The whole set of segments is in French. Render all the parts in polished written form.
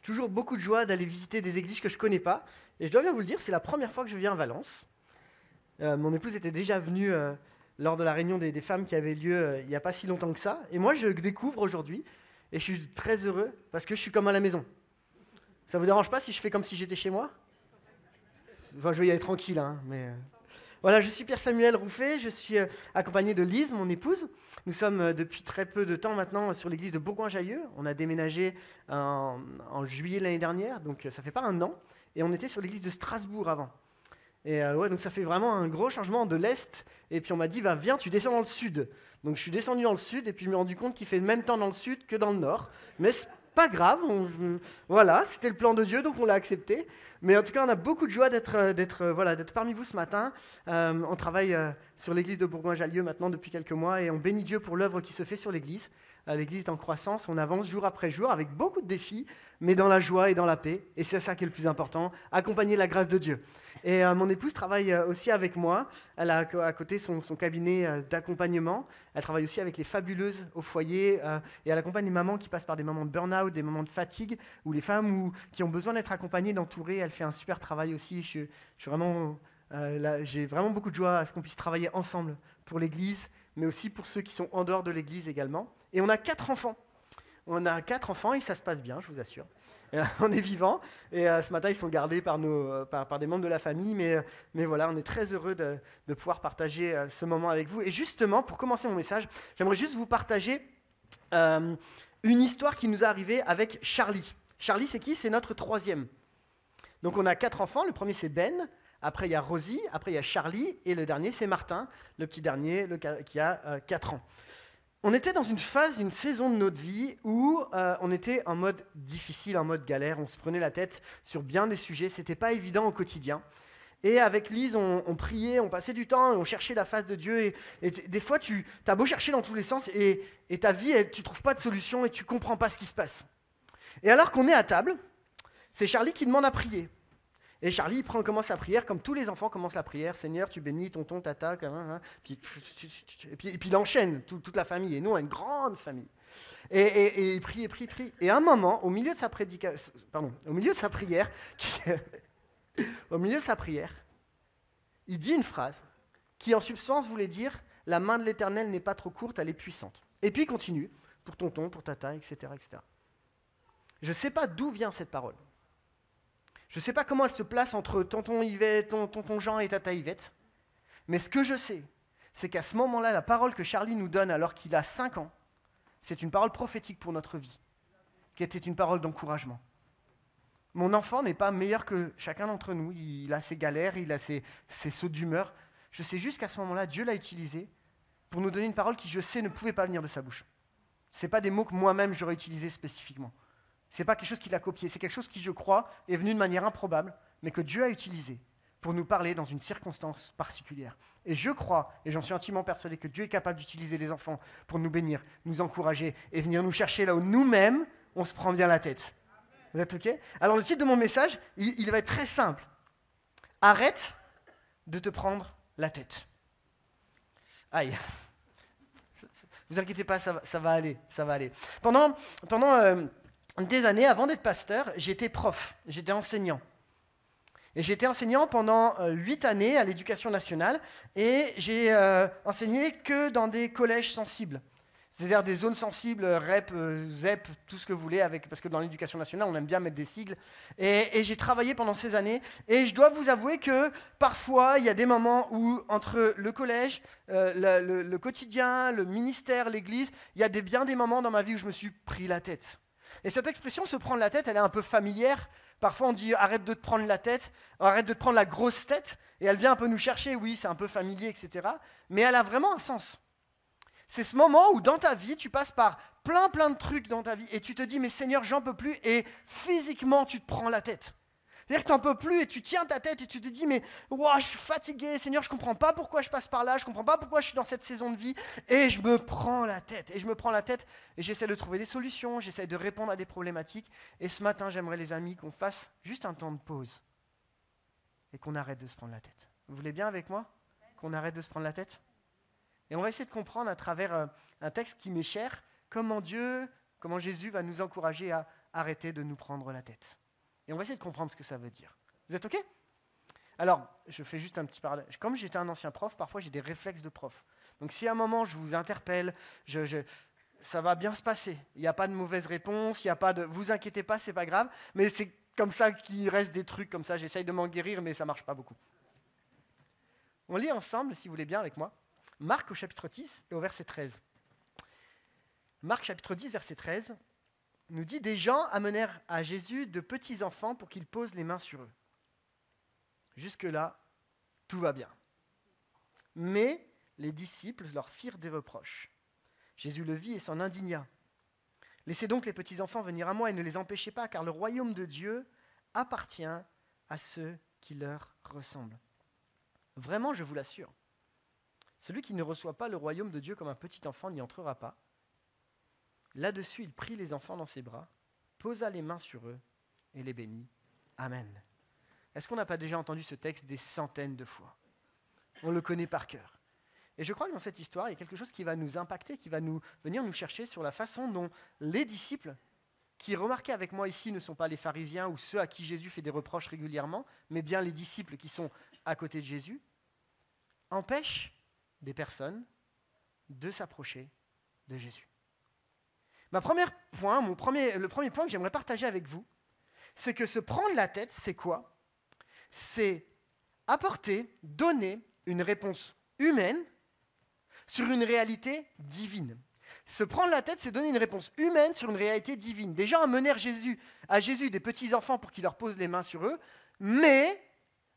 Toujours beaucoup de joie d'aller visiter des églises que je ne connais pas. Et je dois bien vous le dire, c'est la première fois que je viens à Valence. Mon épouse était déjà venue lors de la réunion des femmes qui avait lieu il n'y a pas si longtemps que ça. Et moi, je découvre aujourd'hui. Et je suis très heureux parce que je suis comme à la maison. Ça vous dérange pas si je fais comme si j'étais chez moi? Enfin, je vais y aller tranquille, hein, mais... Voilà, je suis Pierre-Samuel Rouffet, je suis accompagné de Lise, mon épouse. Nous sommes depuis très peu de temps maintenant sur l'église de Bourgoin-Jallieu. On a déménagé en juillet l'année dernière, donc ça fait pas un an. Et on était sur l'église de Strasbourg avant. Et ouais, donc ça fait vraiment un gros changement de l'Est. Et puis on m'a dit, va, viens, tu descends dans le Sud. Donc je suis descendu dans le Sud, et puis je me suis rendu compte qu'il fait le même temps dans le Sud que dans le Nord. Mais c'est pas grave, voilà, c'était le plan de Dieu, donc on l'a accepté. Mais en tout cas, on a beaucoup de joie d'être parmi vous ce matin. On travaille sur l'église de Bourgoin-Jallieu maintenant depuis quelques mois, et on bénit Dieu pour l'œuvre qui se fait sur l'église. L'église est en croissance, on avance jour après jour avec beaucoup de défis, mais dans la joie et dans la paix. Et c'est ça qui est le plus important, accompagner la grâce de Dieu. Et mon épouse travaille aussi avec moi. Elle a à côté son cabinet d'accompagnement. Elle travaille aussi avec les fabuleuses au foyer et elle accompagne les mamans qui passent par des moments de burn-out, des moments de fatigue, ou les femmes qui ont besoin d'être accompagnées, d'entourer. Elle fait un super travail aussi. J'ai vraiment beaucoup de joie à ce qu'on puisse travailler ensemble pour l'Église, mais aussi pour ceux qui sont en dehors de l'Église également. Et on a 4 enfants. On a 4 enfants et ça se passe bien, je vous assure. On est vivants et ce matin ils sont gardés par des membres de la famille, mais voilà, on est très heureux de pouvoir partager ce moment avec vous. Et justement, pour commencer mon message, j'aimerais juste vous partager une histoire qui nous est arrivée avec Charlie. Charlie, c'est qui? C'est notre 3e. Donc on a 4 enfants, le premier c'est Ben, après il y a Rosie, après il y a Charlie, et le dernier c'est Martin, le petit dernier qui a 4 ans. On était dans une saison de notre vie où on était en mode difficile, en mode galère, on se prenait la tête sur bien des sujets, c'était pas évident au quotidien. Et avec Lise, on priait, on passait du temps, on cherchait la face de Dieu, et des fois tu as beau chercher dans tous les sens, et ta vie, tu trouves pas de solution, et tu comprends pas ce qui se passe. Et alors qu'on est à table, c'est Charlie qui demande à prier. Et Charlie commence sa prière, comme tous les enfants commencent la prière. Seigneur, tu bénis tonton, tata, puis il enchaîne toute la famille. Et nous, on a une grande famille. Et il prie. Et à un moment, au milieu de sa prière, il dit une phrase qui, en substance, voulait dire « La main de l'Éternel n'est pas trop courte, elle est puissante. » Et puis il continue, pour tonton, pour tata, etc. etc. Je ne sais pas d'où vient cette parole. Je ne sais pas comment elle se place entre tonton Yvette, tonton Jean et tata Yvette, mais ce que je sais, c'est qu'à ce moment-là, la parole que Charlie nous donne alors qu'il a 5 ans, c'est une parole prophétique pour notre vie, qui était une parole d'encouragement. Mon enfant n'est pas meilleur que chacun d'entre nous, il a ses galères, il a ses sauts d'humeur. Je sais juste qu'à ce moment-là, Dieu l'a utilisé pour nous donner une parole qui, je sais, ne pouvait pas venir de sa bouche. Ce n'est pas des mots que moi-même j'aurais utilisés spécifiquement. Ce n'est pas quelque chose qu'il a copié, c'est quelque chose qui, je crois, est venu de manière improbable, mais que Dieu a utilisé pour nous parler dans une circonstance particulière. Et je crois, et j'en suis intimement persuadé, que Dieu est capable d'utiliser les enfants pour nous bénir, nous encourager et venir nous chercher là où nous-mêmes, on se prend bien la tête. Vous êtes OK? Alors le titre de mon message, il va être très simple. Arrête de te prendre la tête. Aïe. Vous inquiétez pas, ça va aller. Pendant des années, avant d'être pasteur, j'étais prof, j'étais enseignant. Et j'étais enseignant pendant 8 années à l'Éducation nationale et j'ai enseigné que dans des collèges sensibles. C'est-à-dire des zones sensibles, REP, ZEP, tout ce que vous voulez, parce que dans l'Éducation nationale, on aime bien mettre des sigles. Et j'ai travaillé pendant ces années et je dois vous avouer que parfois, il y a des moments où entre le collège, le quotidien, le ministère, l'église, il y a bien des moments dans ma vie où je me suis pris la tête. Et cette expression, se prendre la tête, elle est un peu familière. Parfois, on dit « arrête de te prendre la tête »,« arrête de te prendre la grosse tête », et elle vient un peu nous chercher, oui, c'est un peu familier, etc. Mais elle a vraiment un sens. C'est ce moment où dans ta vie, tu passes par plein de trucs dans ta vie, et tu te dis « mais Seigneur, j'en peux plus », et physiquement, tu te prends la tête. C'est-à-dire que tu n'en peux plus, et tu tiens ta tête, et tu te dis « mais wow, je suis fatigué, Seigneur, je ne comprends pas pourquoi je passe par là, je ne comprends pas pourquoi je suis dans cette saison de vie, et je me prends la tête, et j'essaie de trouver des solutions, j'essaie de répondre à des problématiques, et ce matin, j'aimerais les amis qu'on fasse juste un temps de pause, et qu'on arrête de se prendre la tête. Vous voulez bien avec moi? Qu'on arrête de se prendre la tête? Et on va essayer de comprendre à travers un texte qui m'est cher, comment Jésus va nous encourager arrêter de nous prendre la tête. Et on va essayer de comprendre ce que ça veut dire. Vous êtes OK? Alors, je fais juste un petit parallèle. Comme j'étais un ancien prof, parfois j'ai des réflexes de prof. Donc si à un moment je vous interpelle, ça va bien se passer. Il n'y a pas de mauvaise réponse, il n'y a pas de... Vous inquiétez pas, c'est pas grave. Mais c'est comme ça qu'il reste des trucs comme ça. J'essaye de m'en guérir, mais ça ne marche pas beaucoup. On lit ensemble, si vous voulez bien, avec moi, Marc au chapitre 10 et au verset 13. Marc chapitre 10, verset 13, nous dit « Des gens amenèrent à Jésus de petits enfants pour qu'il pose les mains sur eux. » Jusque-là, tout va bien. Mais les disciples leur firent des reproches. Jésus le vit et s'en indigna. « Laissez donc les petits enfants venir à moi et ne les empêchez pas, car le royaume de Dieu appartient à ceux qui leur ressemblent. » Vraiment, je vous l'assure, celui qui ne reçoit pas le royaume de Dieu comme un petit enfant n'y entrera pas. Là-dessus, il prit les enfants dans ses bras, posa les mains sur eux et les bénit. Amen. Est-ce qu'on n'a pas déjà entendu ce texte des centaines de fois? On le connaît par cœur. Et je crois que dans cette histoire, il y a quelque chose qui va nous impacter, qui va venir nous chercher sur la façon dont les disciples, qui, remarquez avec moi ici, ne sont pas les pharisiens ou ceux à qui Jésus fait des reproches régulièrement, mais bien les disciples qui sont à côté de Jésus, empêchent des personnes de s'approcher de Jésus. Le premier point que j'aimerais partager avec vous, c'est que se prendre la tête, c'est quoi? C'est donner une réponse humaine sur une réalité divine. Se prendre la tête, c'est donner une réponse humaine sur une réalité divine. Des gens amenèrent à Jésus des petits-enfants pour qu'il leur pose les mains sur eux, mais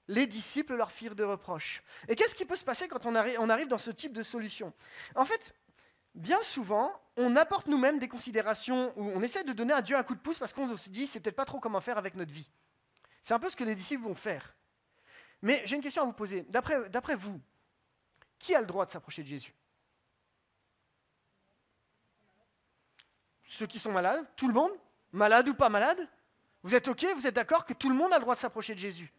les disciples leur firent des reproches. Et qu'est-ce qui peut se passer quand on arrive dans ce type de solution? En fait, bien souvent, on apporte nous-mêmes des considérations où on essaie de donner à Dieu un coup de pouce parce qu'on se dit, c'est peut-être pas trop comment faire avec notre vie. C'est un peu ce que les disciples vont faire. Mais j'ai une question à vous poser. D'après vous, qui a le droit de s'approcher de Jésus? Ceux qui sont malades? Tout le monde? Malade ou pas malade? Vous êtes OK? Vous êtes d'accord que tout le monde a le droit de s'approcher de Jésus?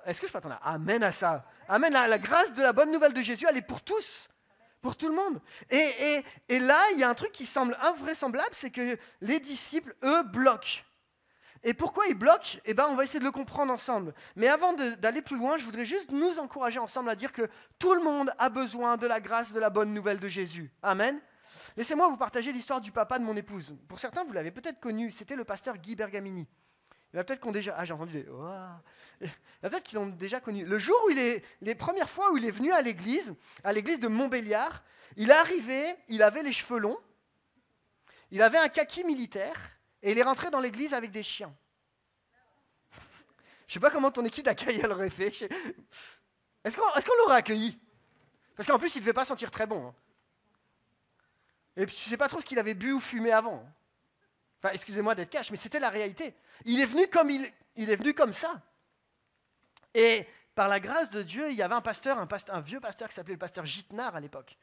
Est-ce que je peux attendre? Amen à ça. Amen. La grâce de la bonne nouvelle de Jésus, elle est pour tous. Pour tout le monde. Et là, il y a un truc qui semble invraisemblable, c'est que les disciples, eux, bloquent. Et pourquoi ils bloquent? On va essayer de le comprendre ensemble. Mais avant d'aller plus loin, je voudrais juste nous encourager ensemble à dire que tout le monde a besoin de la grâce de la bonne nouvelle de Jésus. Amen. Laissez-moi vous partager l'histoire du papa de mon épouse. Pour certains, vous l'avez peut-être connu, c'était le pasteur Guy Bergamini. Il y en a peut-être qui ont déjà... Ah, j'ai entendu des... Oh. Il y en a peut-être qui l'ont déjà connu. Le jour où les premières fois où il est venu à l'église de Montbéliard, il est arrivé, il avait les cheveux longs, il avait un kaki militaire, et il est rentré dans l'église avec des chiens. Je ne sais pas comment ton équipe d'accueil l'aurait fait. Est-ce qu'on l'aurait accueilli? Parce qu'en plus, il ne devait pas sentir très bon. Et puis, tu ne sais pas trop ce qu'il avait bu ou fumé avant. Enfin, excusez-moi d'être cash, mais c'était la réalité. Il est venu comme ça. Et par la grâce de Dieu, il y avait un vieux pasteur qui s'appelait le pasteur Gitnard à l'époque,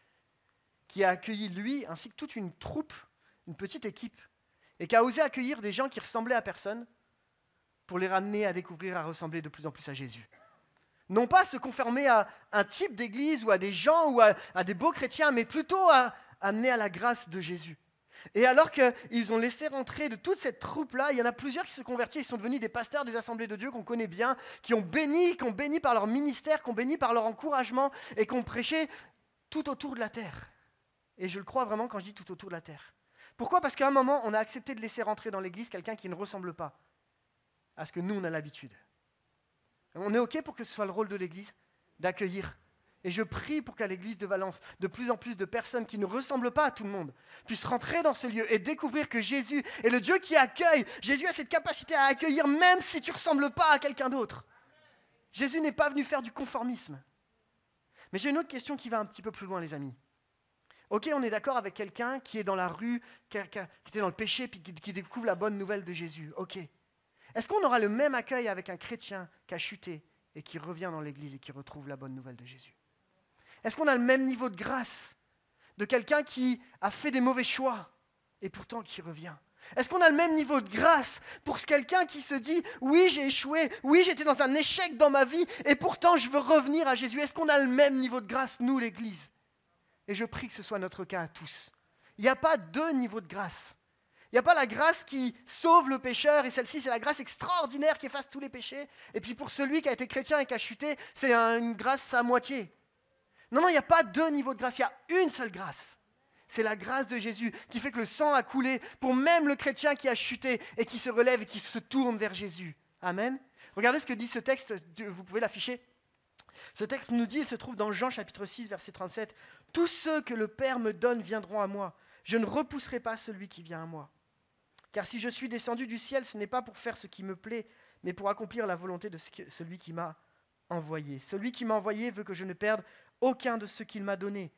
qui a accueilli lui, ainsi que toute une troupe, une petite équipe, et qui a osé accueillir des gens qui ressemblaient à personne pour les ramener à découvrir, à ressembler de plus en plus à Jésus. Non pas se conformer à un type d'église ou à des gens ou à des beaux chrétiens, mais plutôt à amener à la grâce de Jésus. Et alors qu'ils ont laissé rentrer de toute cette troupe-là, il y en a plusieurs qui se convertissent, ils sont devenus des pasteurs des assemblées de Dieu qu'on connaît bien, qui ont béni par leur ministère, qui ont béni par leur encouragement et qui ont prêché tout autour de la terre. Et je le crois vraiment quand je dis tout autour de la terre. Pourquoi? Parce qu'à un moment, on a accepté de laisser rentrer dans l'église quelqu'un qui ne ressemble pas à ce que nous, on a l'habitude. On est OK pour que ce soit le rôle de l'église d'accueillir. Et je prie pour qu'à l'église de Valence, de plus en plus de personnes qui ne ressemblent pas à tout le monde puissent rentrer dans ce lieu et découvrir que Jésus est le Dieu qui accueille. Jésus a cette capacité à accueillir même si tu ne ressembles pas à quelqu'un d'autre. Jésus n'est pas venu faire du conformisme. Mais j'ai une autre question qui va un petit peu plus loin, les amis. OK, on est d'accord avec quelqu'un qui est dans la rue, qui était dans le péché, puis qui découvre la bonne nouvelle de Jésus. OK. Est-ce qu'on aura le même accueil avec un chrétien qui a chuté et qui revient dans l'église et qui retrouve la bonne nouvelle de Jésus? Est-ce qu'on a le même niveau de grâce de quelqu'un qui a fait des mauvais choix et pourtant qui revient? Est-ce qu'on a le même niveau de grâce pour quelqu'un qui se dit « Oui, j'ai échoué, oui, j'étais dans un échec dans ma vie et pourtant je veux revenir à Jésus ». Est-ce qu'on a le même niveau de grâce, nous, l'Église? Et je prie que ce soit notre cas à tous. Il n'y a pas deux niveaux de grâce. Il Il n'y a pas la grâce qui sauve le pécheur, et celle-ci, c'est la grâce extraordinaire qui efface tous les péchés. Et puis pour celui qui a été chrétien et qui a chuté, c'est une grâce à moitié. Non, non, il n'y a pas deux niveaux de grâce, il y a une seule grâce. C'est la grâce de Jésus qui fait que le sang a coulé pour même le chrétien qui a chuté et qui se relève et qui se tourne vers Jésus. Amen. Regardez ce que dit ce texte, vous pouvez l'afficher. Ce texte nous dit, il se trouve dans Jean chapitre 6, verset 37, « Tous ceux que le Père me donne viendront à moi. Je ne repousserai pas celui qui vient à moi. Car si je suis descendu du ciel, ce n'est pas pour faire ce qui me plaît, mais pour accomplir la volonté de celui qui m'a envoyé. Celui qui m'a envoyé veut que je ne perde aucun de ceux qu'il m'a donnés,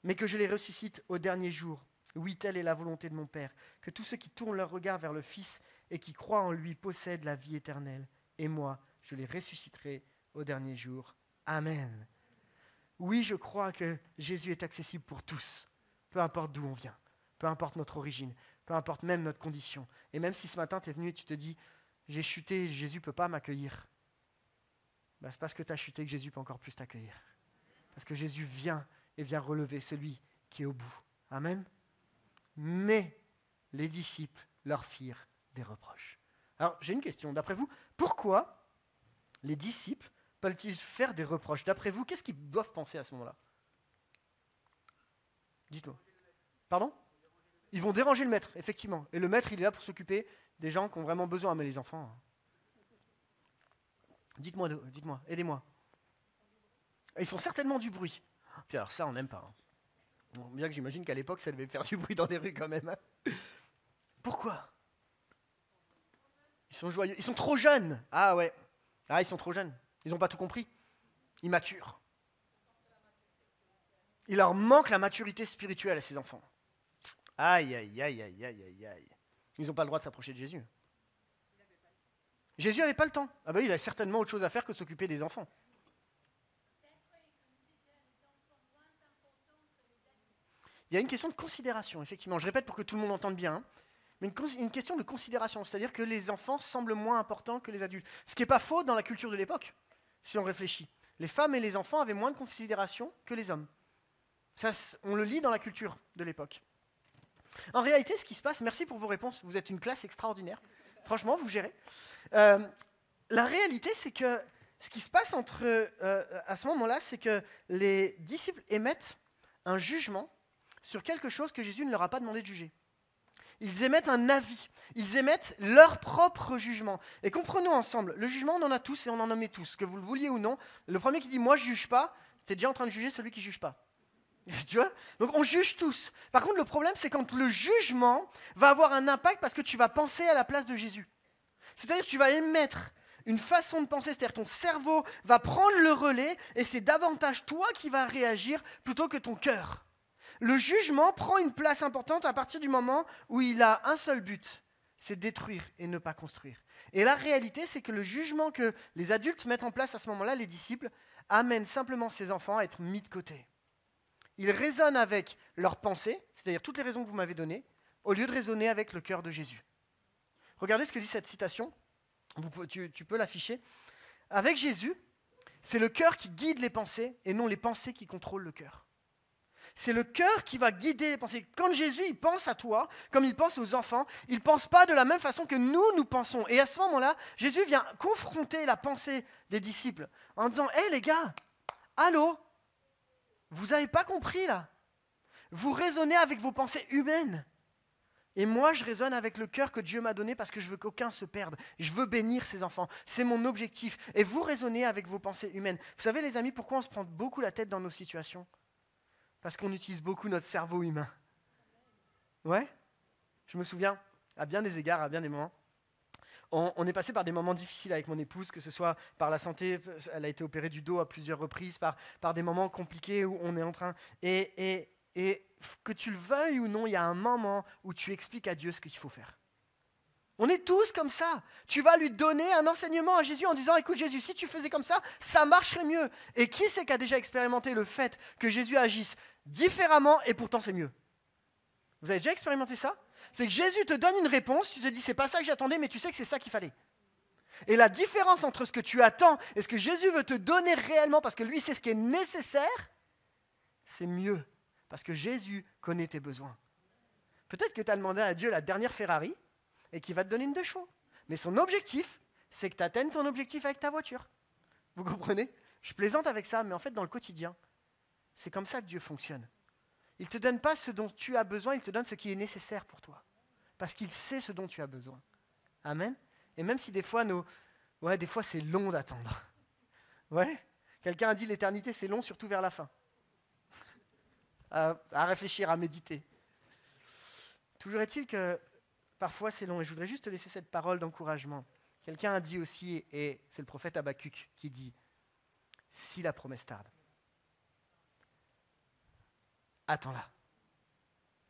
mais que je les ressuscite au dernier jour. Oui, telle est la volonté de mon Père, que tous ceux qui tournent leur regard vers le Fils et qui croient en lui possèdent la vie éternelle. Et moi, je les ressusciterai au dernier jour. Amen. » Oui, je crois que Jésus est accessible pour tous, peu importe d'où on vient, peu importe notre origine, peu importe même notre condition. Et même si ce matin tu es venu et tu te dis « j'ai chuté, Jésus ne peut pas m'accueillir », c'est parce que tu as chuté que Jésus peut encore plus t'accueillir. Parce que Jésus vient et vient relever celui qui est au bout. Amen. Mais les disciples leur firent des reproches. Alors j'ai une question, d'après vous, pourquoi les disciples peuvent-ils faire des reproches? D'après vous, qu'est-ce qu'ils doivent penser à ce moment-là? Dites-moi. Pardon? Ils vont déranger le maître, effectivement. Et le maître, il est là pour s'occuper des gens qui ont vraiment besoin. Mais les enfants, dites-moi, aidez-moi. Ils font certainement du bruit. Puis alors ça, on n'aime pas. Bon, bien que j'imagine qu'à l'époque, ça devait faire du bruit dans les rues quand même. Pourquoi? Ils sont joyeux. Ils sont trop jeunes. Ah ouais. Ah, ils sont trop jeunes. Ils n'ont pas tout compris. Immatures. Il leur manque la maturité spirituelle à ces enfants. Aïe, aïe, aïe, aïe, aïe, aïe, aïe. Ils n'ont pas le droit de s'approcher de Jésus. Jésus n'avait pas le temps. Ah ben il a certainement autre chose à faire que de s'occuper des enfants. Il y a une question de considération, effectivement. Je répète pour que tout le monde entende bien. Hein. Mais une question de considération, c'est-à-dire que les enfants semblent moins importants que les adultes. Ce qui n'est pas faux dans la culture de l'époque, si on réfléchit. Les femmes et les enfants avaient moins de considération que les hommes. Ça, on le lit dans la culture de l'époque. En réalité, ce qui se passe, merci pour vos réponses, vous êtes une classe extraordinaire. Franchement, vous gérez. La réalité, c'est que ce qui se passe à ce moment-là, c'est que les disciples émettent un jugement sur quelque chose que Jésus ne leur a pas demandé de juger. Ils émettent un avis, ils émettent leur propre jugement. Et comprenons ensemble, le jugement, on en a tous et on en en met tous, que vous le vouliez ou non. Le premier qui dit « moi, je ne juge pas », tu es déjà en train de juger celui qui ne juge pas. Tu vois? Donc on juge tous. Par contre, le problème, c'est quand le jugement va avoir un impact parce que tu vas penser à la place de Jésus. C'est-à-dire que tu vas émettre une façon de penser, c'est-à-dire ton cerveau va prendre le relais et c'est davantage toi qui vas réagir plutôt que ton cœur. Le jugement prend une place importante à partir du moment où il a un seul but, c'est détruire et ne pas construire. Et la réalité, c'est que le jugement que les adultes mettent en place à ce moment-là, les disciples, amène simplement ces enfants à être mis de côté. Ils raisonnent avec leurs pensées, c'est-à-dire toutes les raisons que vous m'avez données, au lieu de raisonner avec le cœur de Jésus. Regardez ce que dit cette citation, tu peux l'afficher. Avec Jésus, c'est le cœur qui guide les pensées et non les pensées qui contrôlent le cœur. C'est le cœur qui va guider les pensées. Quand Jésus il pense à toi, comme il pense aux enfants, il ne pense pas de la même façon que nous pensons. Et à ce moment-là, Jésus vient confronter la pensée des disciples en disant « Hé les gars, allô ? Vous n'avez pas compris là. Vous raisonnez avec vos pensées humaines. Et moi, je raisonne avec le cœur que Dieu m'a donné parce que je veux qu'aucun se perde. Je veux bénir ses enfants. C'est mon objectif. Et vous raisonnez avec vos pensées humaines. Vous savez, les amis, pourquoi on se prend beaucoup la tête dans nos situations? Parce qu'on utilise beaucoup notre cerveau humain. Ouais? Je me souviens, à bien des égards, à bien des moments, on est passé par des moments difficiles avec mon épouse, que ce soit par la santé, elle a été opérée du dos à plusieurs reprises, par des moments compliqués où on est en train... Et que tu le veuilles ou non, il y a un moment où tu expliques à Dieu ce qu'il faut faire. On est tous comme ça. Tu vas lui donner un enseignement à Jésus en disant « Écoute Jésus, si tu faisais comme ça, ça marcherait mieux. » Et qui c'est qui a déjà expérimenté le fait que Jésus agisse différemment et pourtant c'est mieux? Vous avez déjà expérimenté ça? C'est que Jésus te donne une réponse, tu te dis « C'est pas ça que j'attendais, mais tu sais que c'est ça qu'il fallait. » Et la différence entre ce que tu attends et ce que Jésus veut te donner réellement, parce que lui c'est ce qui est nécessaire, c'est mieux. Parce que Jésus connaît tes besoins. Peut-être que tu as demandé à Dieu la dernière Ferrari et qu'il va te donner une 2 chevaux. Mais son objectif, c'est que tu atteignes ton objectif avec ta voiture. Vous comprenez? Je plaisante avec ça, mais en fait, dans le quotidien, c'est comme ça que Dieu fonctionne. Il ne te donne pas ce dont tu as besoin, il te donne ce qui est nécessaire pour toi. Parce qu'il sait ce dont tu as besoin. Amen. Et même si des fois, des fois c'est long d'attendre. Ouais. Quelqu'un a dit l'éternité, c'est long, surtout vers la fin. À réfléchir, à méditer. Toujours est-il que parfois c'est long. Et je voudrais juste te laisser cette parole d'encouragement. Quelqu'un a dit aussi, et c'est le prophète Habakkuk qui dit, si la promesse tarde, attends-la.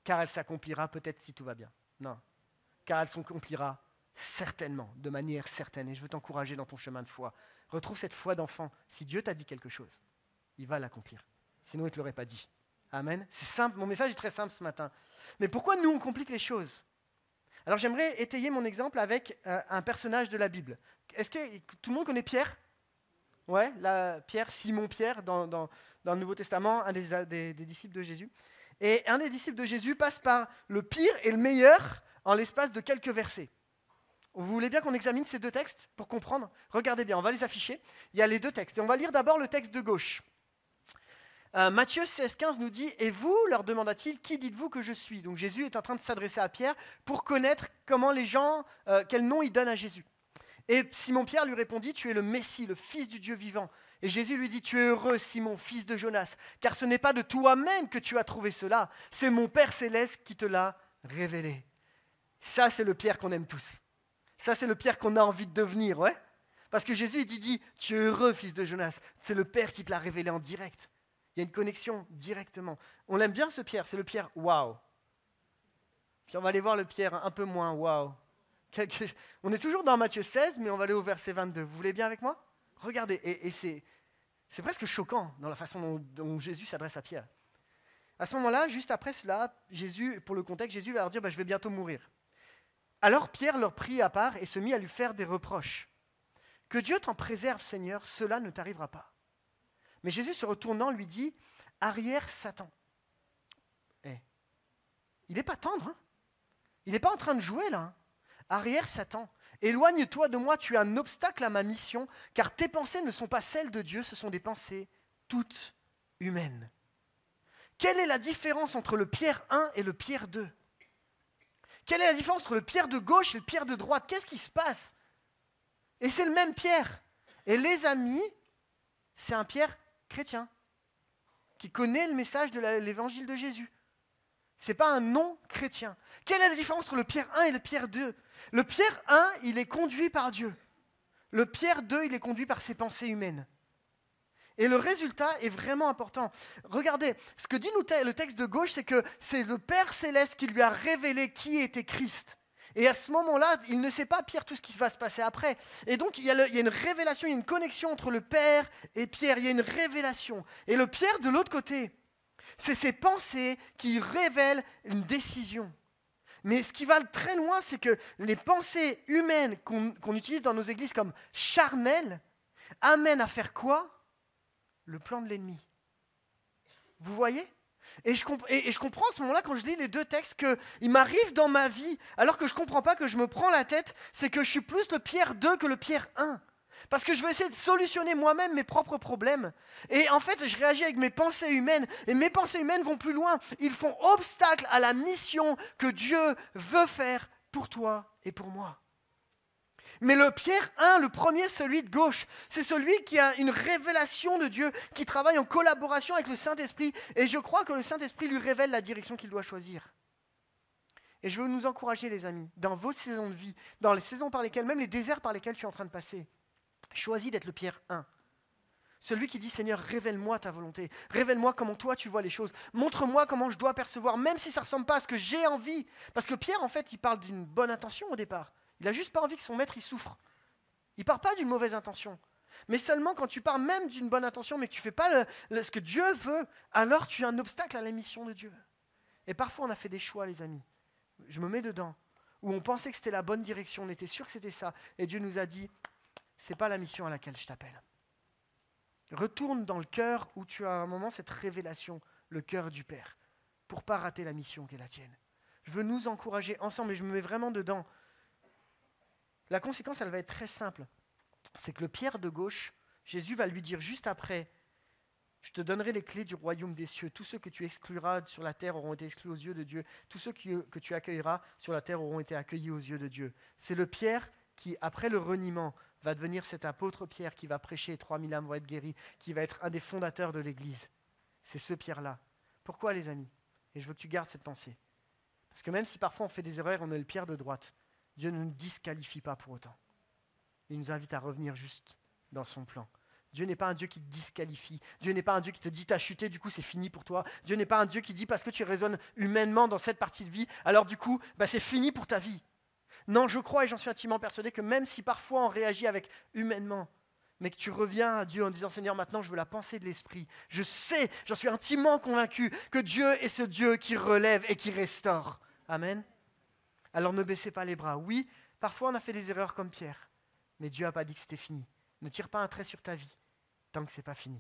Car elle s'accomplira peut-être si tout va bien. Non. Car elle s'accomplira certainement, de manière certaine. Et je veux t'encourager dans ton chemin de foi. Retrouve cette foi d'enfant. Si Dieu t'a dit quelque chose, il va l'accomplir. Sinon, il ne te l'aurait pas dit. Amen. C'est simple. Mon message est très simple ce matin. Mais pourquoi nous, on complique les choses? Alors, j'aimerais étayer mon exemple avec un personnage de la Bible. Est-ce que tout le monde connaît Pierre? Ouais, Pierre, Simon-Pierre, dans le Nouveau Testament, un des disciples de Jésus. Et un des disciples de Jésus passe par le pire et le meilleur en l'espace de quelques versets. Vous voulez bien qu'on examine ces deux textes pour comprendre? Regardez bien, on va les afficher. Il y a les deux textes. Et on va lire d'abord le texte de gauche. Matthieu 16,15 nous dit « Et vous, leur demanda-t-il, qui dites-vous que je suis ?» Donc Jésus est en train de s'adresser à Pierre pour connaître comment les gens, quel nom ils donnent à Jésus. Et Simon-Pierre lui répondit « Tu es le Messie, le Fils du Dieu vivant. » Et Jésus lui dit « Tu es heureux, Simon, fils de Jonas, car ce n'est pas de toi-même que tu as trouvé cela, c'est mon Père céleste qui te l'a révélé. » Ça, c'est le Pierre qu'on aime tous. Ça, c'est le Pierre qu'on a envie de devenir, ouais? Parce que Jésus, il dit « Tu es heureux, fils de Jonas. » C'est le Père qui te l'a révélé en direct. Il y a une connexion directement. On l'aime bien, ce Pierre. C'est le Pierre « Waouh ». Puis on va aller voir le Pierre un peu moins « Waouh ». On est toujours dans Matthieu 16, mais on va aller au verset 22. Vous voulez bien avec moi? Regardez, et c'est presque choquant dans la façon dont Jésus s'adresse à Pierre. À ce moment-là, juste après cela, Jésus, pour le contexte, Jésus va leur dire « Je vais bientôt mourir ». Alors Pierre leur prit à part et se mit à lui faire des reproches. « Que Dieu t'en préserve, Seigneur, cela ne t'arrivera pas. » Mais Jésus, se retournant, lui dit « Arrière, Satan. » Il n'est pas tendre, hein? Il n'est pas en train de jouer, là. Hein? Arrière, Satan. Éloigne-toi de moi, tu es un obstacle à ma mission, car tes pensées ne sont pas celles de Dieu, ce sont des pensées toutes humaines. Quelle est la différence entre le Pierre 1 et le Pierre 2? Quelle est la différence entre le Pierre de gauche et le Pierre de droite? Qu'est-ce qui se passe? Et c'est le même Pierre. Et les amis, c'est un Pierre chrétien, qui connaît le message de l'évangile de Jésus. Ce n'est pas un non-chrétien. Quelle est la différence entre le Pierre 1 et le Pierre 2? Le Pierre 1, il est conduit par Dieu. Le Pierre 2, il est conduit par ses pensées humaines. Et le résultat est vraiment important. Regardez, ce que dit le texte de gauche, c'est que c'est le Père Céleste qui lui a révélé qui était Christ. Et à ce moment-là, il ne sait pas, Pierre, tout ce qui va se passer après. Et donc, il y a une révélation, il y a une connexion entre le Père et Pierre. Il y a une révélation. Et le Pierre, de l'autre côté, c'est ses pensées qui révèlent une décision. Mais ce qui va très loin, c'est que les pensées humaines qu'on utilise dans nos églises comme charnelles amènent à faire quoi? Le plan de l'ennemi. Vous voyez? Et je comprends à ce moment-là, quand je lis les deux textes, qu'il m'arrive dans ma vie, alors que je ne comprends pas, que je me prends la tête, c'est que je suis plus le Pierre 2 que le Pierre 1. Parce que je veux essayer de solutionner moi-même mes propres problèmes. Et en fait, je réagis avec mes pensées humaines. Et mes pensées humaines vont plus loin. Ils font obstacle à la mission que Dieu veut faire pour toi et pour moi. Mais le Pierre 1, le premier, celui de gauche, c'est celui qui a une révélation de Dieu, qui travaille en collaboration avec le Saint-Esprit. Et je crois que le Saint-Esprit lui révèle la direction qu'il doit choisir. Et je veux nous encourager, les amis, dans vos saisons de vie, dans les saisons par lesquelles, même les déserts par lesquels tu es en train de passer, choisis d'être le Pierre 1. Celui qui dit, Seigneur, révèle-moi ta volonté. Révèle-moi comment toi tu vois les choses. Montre-moi comment je dois percevoir, même si ça ne ressemble pas à ce que j'ai envie. Parce que Pierre, en fait, il parle d'une bonne intention au départ. Il n'a juste pas envie que son maître il souffre. Il ne part pas d'une mauvaise intention. Mais seulement quand tu pars même d'une bonne intention, mais que tu ne fais pas ce que Dieu veut, alors tu es un obstacle à la mission de Dieu. Et parfois, on a fait des choix, les amis. Je me mets dedans. Où on pensait que c'était la bonne direction, on était sûr que c'était ça. Et Dieu nous a dit, c'est pas la mission à laquelle je t'appelle. Retourne dans le cœur où tu as à un moment cette révélation, le cœur du Père, pour ne pas rater la mission qui est la tienne. Je veux nous encourager ensemble et je me mets vraiment dedans. La conséquence, elle va être très simple. C'est que le Pierre de gauche, Jésus va lui dire juste après, je te donnerai les clés du royaume des cieux. Tous ceux que tu excluras sur la terre auront été exclus aux yeux de Dieu. Tous ceux que tu accueilleras sur la terre auront été accueillis aux yeux de Dieu. C'est le Pierre qui, après le reniement, va devenir cet apôtre Pierre qui va prêcher, 3000 âmes vont être guéries, qui va être un des fondateurs de l'Église. C'est ce Pierre-là. Pourquoi, les amis? Et je veux que tu gardes cette pensée. Parce que même si parfois on fait des erreurs, on est le Pierre de droite, Dieu ne nous disqualifie pas pour autant. Il nous invite à revenir juste dans son plan. Dieu n'est pas un Dieu qui te disqualifie. Dieu n'est pas un Dieu qui te dit t'as chuté, du coup c'est fini pour toi. Dieu n'est pas un Dieu qui dit parce que tu raisonnes humainement dans cette partie de vie, alors du coup c'est fini pour ta vie. Non, je crois et j'en suis intimement persuadé que même si parfois on réagit avec humainement, mais que tu reviens à Dieu en disant Seigneur, maintenant je veux la pensée de l'Esprit. Je sais, j'en suis intimement convaincu que Dieu est ce Dieu qui relève et qui restaure. Amen. Alors ne baissez pas les bras. Oui, parfois on a fait des erreurs comme Pierre, mais Dieu n'a pas dit que c'était fini. Ne tire pas un trait sur ta vie tant que c'est pas fini.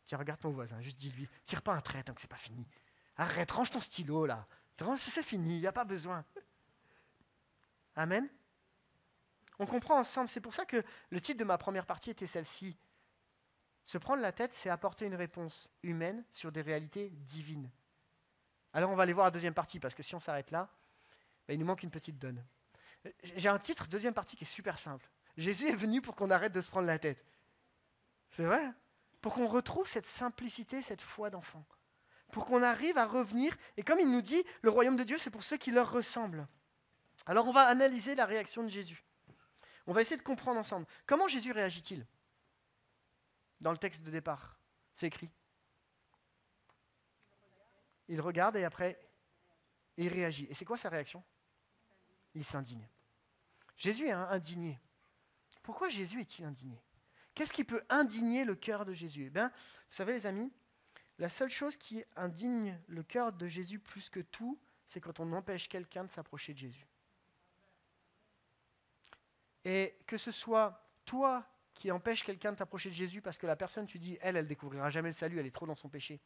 Tiens, regarde ton voisin, juste dis-lui, tire pas un trait tant que c'est pas fini. Arrête, range ton stylo là. C'est fini, il n'y a pas besoin. Amen. On comprend ensemble, c'est pour ça que le titre de ma première partie était celle-ci. Se prendre la tête, c'est apporter une réponse humaine sur des réalités divines. Alors on va aller voir la deuxième partie, parce que si on s'arrête là, il nous manque une petite donne. J'ai un titre, deuxième partie, qui est super simple. Jésus est venu pour qu'on arrête de se prendre la tête. C'est vrai? Pour qu'on retrouve cette simplicité, cette foi d'enfant. Pour qu'on arrive à revenir, et comme il nous dit, le royaume de Dieu, c'est pour ceux qui leur ressemblent. Alors on va analyser la réaction de Jésus. On va essayer de comprendre ensemble. Comment Jésus réagit-il? Dans le texte de départ, c'est écrit. Il regarde et après, il réagit. Et c'est quoi sa réaction? Il s'indigne. Jésus est indigné. Pourquoi Jésus est-il indigné? Qu'est-ce qui peut indigner le cœur de Jésus? Eh bien, vous savez les amis, la seule chose qui indigne le cœur de Jésus plus que tout, c'est quand on empêche quelqu'un de s'approcher de Jésus. Et que ce soit toi qui empêches quelqu'un de t'approcher de Jésus parce que la personne, tu dis, elle découvrira jamais le salut, elle est trop dans son péché.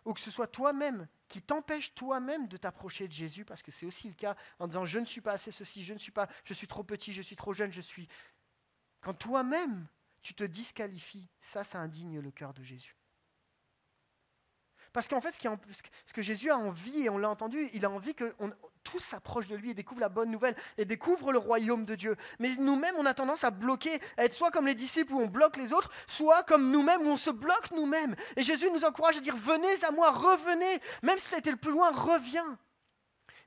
Ou que ce soit toi-même qui t'empêche toi-même de t'approcher de Jésus, parce que c'est aussi le cas en disant, je ne suis pas assez ceci, je suis trop petit, je suis trop jeune, Quand toi-même, tu te disqualifies, ça indigne le cœur de Jésus. Parce qu'en fait, ce que Jésus a envie, et on l'a entendu, il a envie que tous s'approchent de lui et découvrent la bonne nouvelle et découvrent le royaume de Dieu. Mais nous-mêmes, on a tendance à bloquer, à être soit comme les disciples où on bloque les autres, soit comme nous-mêmes où on se bloque nous-mêmes. Et Jésus nous encourage à dire, venez à moi, revenez, même si tu as été le plus loin, reviens.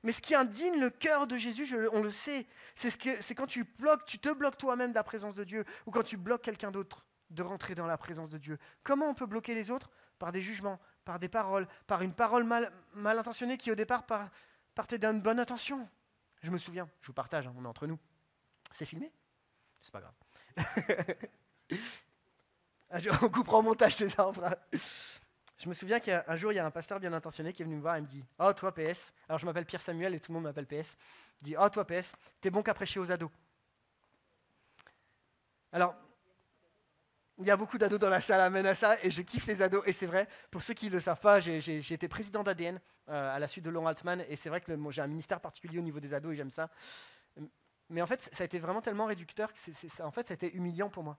Mais ce qui indigne le cœur de Jésus, on le sait, c'est quand tu te bloques toi-même de la présence de Dieu, ou quand tu bloques quelqu'un d'autre de rentrer dans la présence de Dieu. Comment on peut bloquer les autres? Par des jugements, par des paroles, par une parole mal intentionnée qui au départ partait d'une bonne intention. Je me souviens, je vous partage, on est entre nous. C'est filmé? C'est pas grave. On coupera au montage, c'est ça. Je me souviens qu'un jour, il y a un pasteur bien intentionné qui est venu me voir et me dit « Oh, toi, PS », alors je m'appelle Pierre Samuel et tout le monde m'appelle PS, il dit « Oh, toi, PS, t'es bon qu'à prêcher aux ados ». Alors, il y a beaucoup d'ados dans la salle, amen à ça, et je kiffe les ados, et c'est vrai, pour ceux qui ne le savent pas, j'ai été président d'ADN à la suite de Laurent Altman, et c'est vrai que j'ai un ministère particulier au niveau des ados, et j'aime ça. Mais en fait, ça a été vraiment tellement réducteur que en fait, ça a été humiliant pour moi.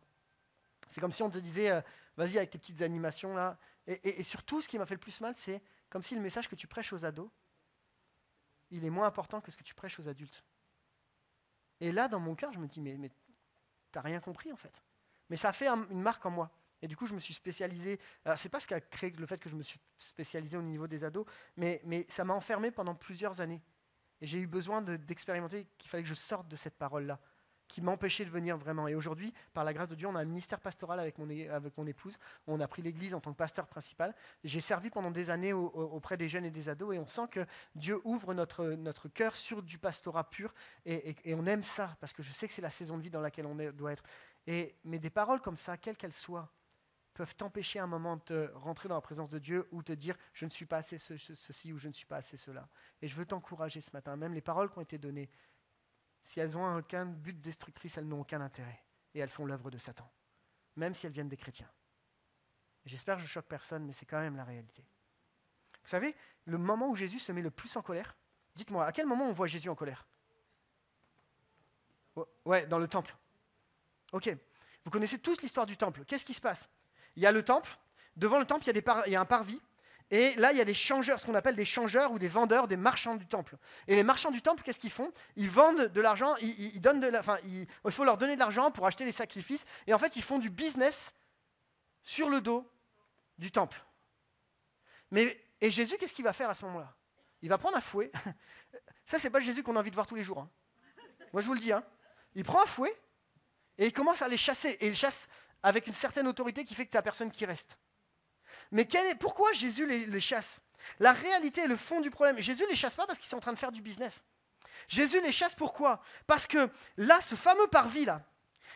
C'est comme si on te disait, vas-y avec tes petites animations là, et surtout, ce qui m'a fait le plus mal, c'est comme si le message que tu prêches aux ados, il est moins important que ce que tu prêches aux adultes. Et là, dans mon cœur, je me dis, mais t'as rien compris en fait. Mais ça a fait une marque en moi. Et du coup, je me suis spécialisé. Alors, c'est pas ce qui a créé le fait que je me suis spécialisé au niveau des ados, mais ça m'a enfermé pendant plusieurs années. Et j'ai eu besoin d'expérimenter qu'il fallait que je sorte de cette parole-là, qui m'empêchait de venir vraiment. Et aujourd'hui, par la grâce de Dieu, on a un ministère pastoral avec mon épouse. On a pris l'église en tant que pasteur principal. J'ai servi pendant des années auprès des jeunes et des ados, et on sent que Dieu ouvre notre cœur sur du pastorat pur, et on aime ça, parce que je sais que c'est la saison de vie dans laquelle doit être. Mais des paroles comme ça, quelles qu'elles soient, peuvent t'empêcher à un moment de te rentrer dans la présence de Dieu ou te dire « je ne suis pas assez ceci » ou « je ne suis pas assez cela ». Et je veux t'encourager ce matin, même les paroles qui ont été données, si elles n'ont aucun but destructrice, elles n'ont aucun intérêt. Et elles font l'œuvre de Satan, même si elles viennent des chrétiens. J'espère que je choque personne, mais c'est quand même la réalité. Vous savez, le moment où Jésus se met le plus en colère, Dites-moi, à quel moment on voit Jésus en colère? Ouais, dans le temple. Ok. Vous connaissez tous l'histoire du temple. Qu'est-ce qui se passe? Il y a le temple. Devant le temple, il y a un parvis. Et là, il y a des changeurs, ce qu'on appelle des changeurs ou des vendeurs, des marchands du temple. Et les marchands du temple, qu'est-ce qu'ils font? Ils vendent de l'argent, ils donnent il faut leur donner de l'argent pour acheter les sacrifices. Et en fait, ils font du business sur le dos du temple. Et Jésus, qu'est-ce qu'il va faire à ce moment-là? Il va prendre un fouet. Ça, c'est pas le Jésus qu'on a envie de voir tous les jours. Hein. Moi, je vous le dis. Hein. Il prend un fouet et il commence à les chasser. Et il chasse avec une certaine autorité qui fait que tu n'as personne qui reste. Mais pourquoi Jésus les chasse? La réalité est le fond du problème. Jésus ne les chasse pas parce qu'ils sont en train de faire du business. Jésus les chasse pourquoi? Parce que là, ce fameux parvis, là,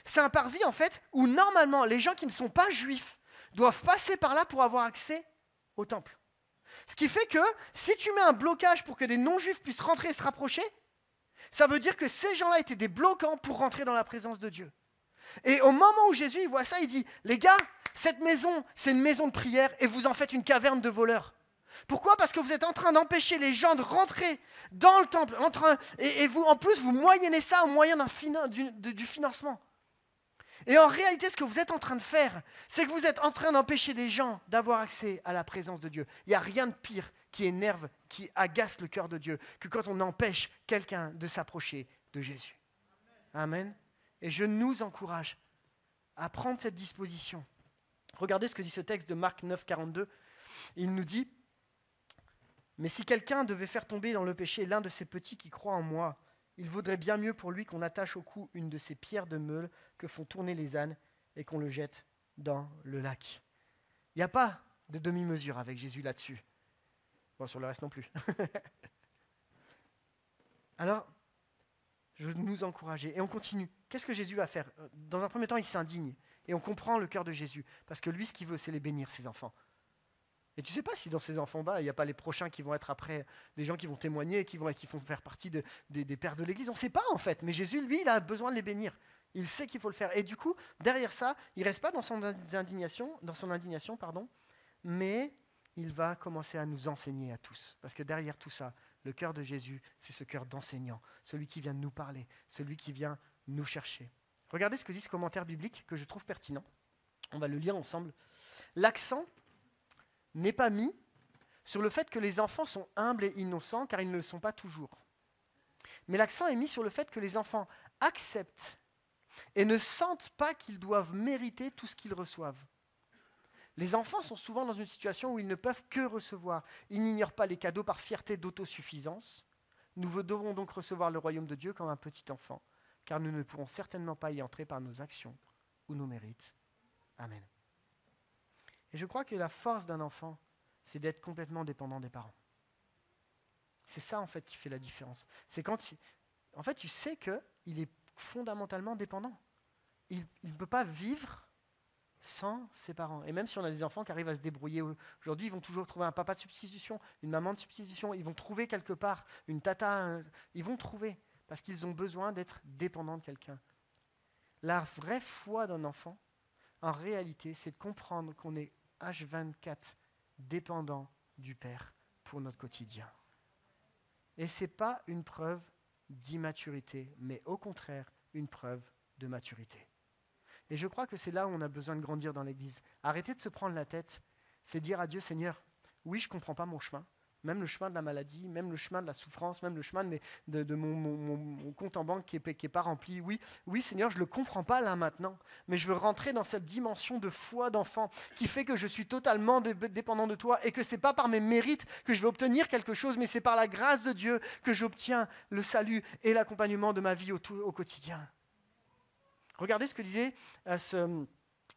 c'est un parvis en fait où normalement les gens qui ne sont pas juifs doivent passer par là pour avoir accès au temple. Ce qui fait que si tu mets un blocage pour que des non-juifs puissent rentrer et se rapprocher, ça veut dire que ces gens-là étaient des bloquants pour rentrer dans la présence de Dieu. Et au moment où Jésus il voit ça, il dit, les gars, cette maison, c'est une maison de prière et vous en faites une caverne de voleurs. Pourquoi? Parce que vous êtes en train d'empêcher les gens de rentrer dans le temple, et vous, en plus, vous moyennez ça au moyen du financement. Et en réalité, ce que vous êtes en train de faire, c'est que vous êtes en train d'empêcher des gens d'avoir accès à la présence de Dieu. Il n'y a rien de pire qui énerve, qui agace le cœur de Dieu, que quand on empêche quelqu'un de s'approcher de Jésus. Amen. Et je nous encourage à prendre cette disposition. Regardez ce que dit ce texte de Marc 9, 42. Il nous dit, « Mais si quelqu'un devait faire tomber dans le péché l'un de ces petits qui croient en moi, il vaudrait bien mieux pour lui qu'on attache au cou une de ces pierres de meule que font tourner les ânes et qu'on le jette dans le lac. » Il n'y a pas de demi-mesure avec Jésus là-dessus. Bon, sur le reste non plus. Alors, je veux nous encourager. Et on continue. Qu'est-ce que Jésus va faire? Dans un premier temps, il s'indigne. Et on comprend le cœur de Jésus. Parce que lui, ce qu'il veut, c'est les bénir, ses enfants. Et tu ne sais pas si dans ces enfants-là, il n'y a pas les prochains qui vont être après, des gens qui vont témoigner et qui vont faire partie des pères de l'Église. On ne sait pas en fait, mais Jésus, lui, il a besoin de les bénir. Il sait qu'il faut le faire. Et du coup, derrière ça, il ne reste pas dans son indignation, mais il va commencer à nous enseigner à tous. Parce que derrière tout ça, le cœur de Jésus, c'est ce cœur d'enseignant, celui qui vient nous parler, celui qui vient nous chercher. Regardez ce que dit ce commentaire biblique que je trouve pertinent. On va le lire ensemble. L'accent n'est pas mis sur le fait que les enfants sont humbles et innocents, car ils ne le sont pas toujours. Mais l'accent est mis sur le fait que les enfants acceptent et ne sentent pas qu'ils doivent mériter tout ce qu'ils reçoivent. Les enfants sont souvent dans une situation où ils ne peuvent que recevoir. Ils n'ignorent pas les cadeaux par fierté d'autosuffisance. Nous devons donc recevoir le royaume de Dieu comme un petit enfant, car nous ne pourrons certainement pas y entrer par nos actions ou nos mérites. Amen. Et je crois que la force d'un enfant, c'est d'être complètement dépendant des parents. C'est ça, en fait, qui fait la différence. C'est quand, en fait, tu sais qu'il est fondamentalement dépendant. Il ne peut pas vivre sans ses parents. Et même si on a des enfants qui arrivent à se débrouiller aujourd'hui, ils vont toujours trouver un papa de substitution, une maman de substitution, ils vont trouver quelque part une tata, ils vont trouver, parce qu'ils ont besoin d'être dépendants de quelqu'un. La vraie foi d'un enfant, en réalité, c'est de comprendre qu'on est H24 dépendant du Père pour notre quotidien. Et ce n'est pas une preuve d'immaturité, mais au contraire, une preuve de maturité. Et je crois que c'est là où on a besoin de grandir dans l'Église. Arrêtez de se prendre la tête, c'est dire à Dieu, Seigneur, oui, je ne comprends pas mon chemin, même le chemin de la maladie, même le chemin de la souffrance, même le chemin de mon compte en banque qui est pas rempli. Oui, Seigneur, je ne le comprends pas là maintenant, mais je veux rentrer dans cette dimension de foi d'enfant qui fait que je suis totalement dépendant de toi et que ce n'est pas par mes mérites que je vais obtenir quelque chose, mais c'est par la grâce de Dieu que j'obtiens le salut et l'accompagnement de ma vie au quotidien. Regardez ce que disait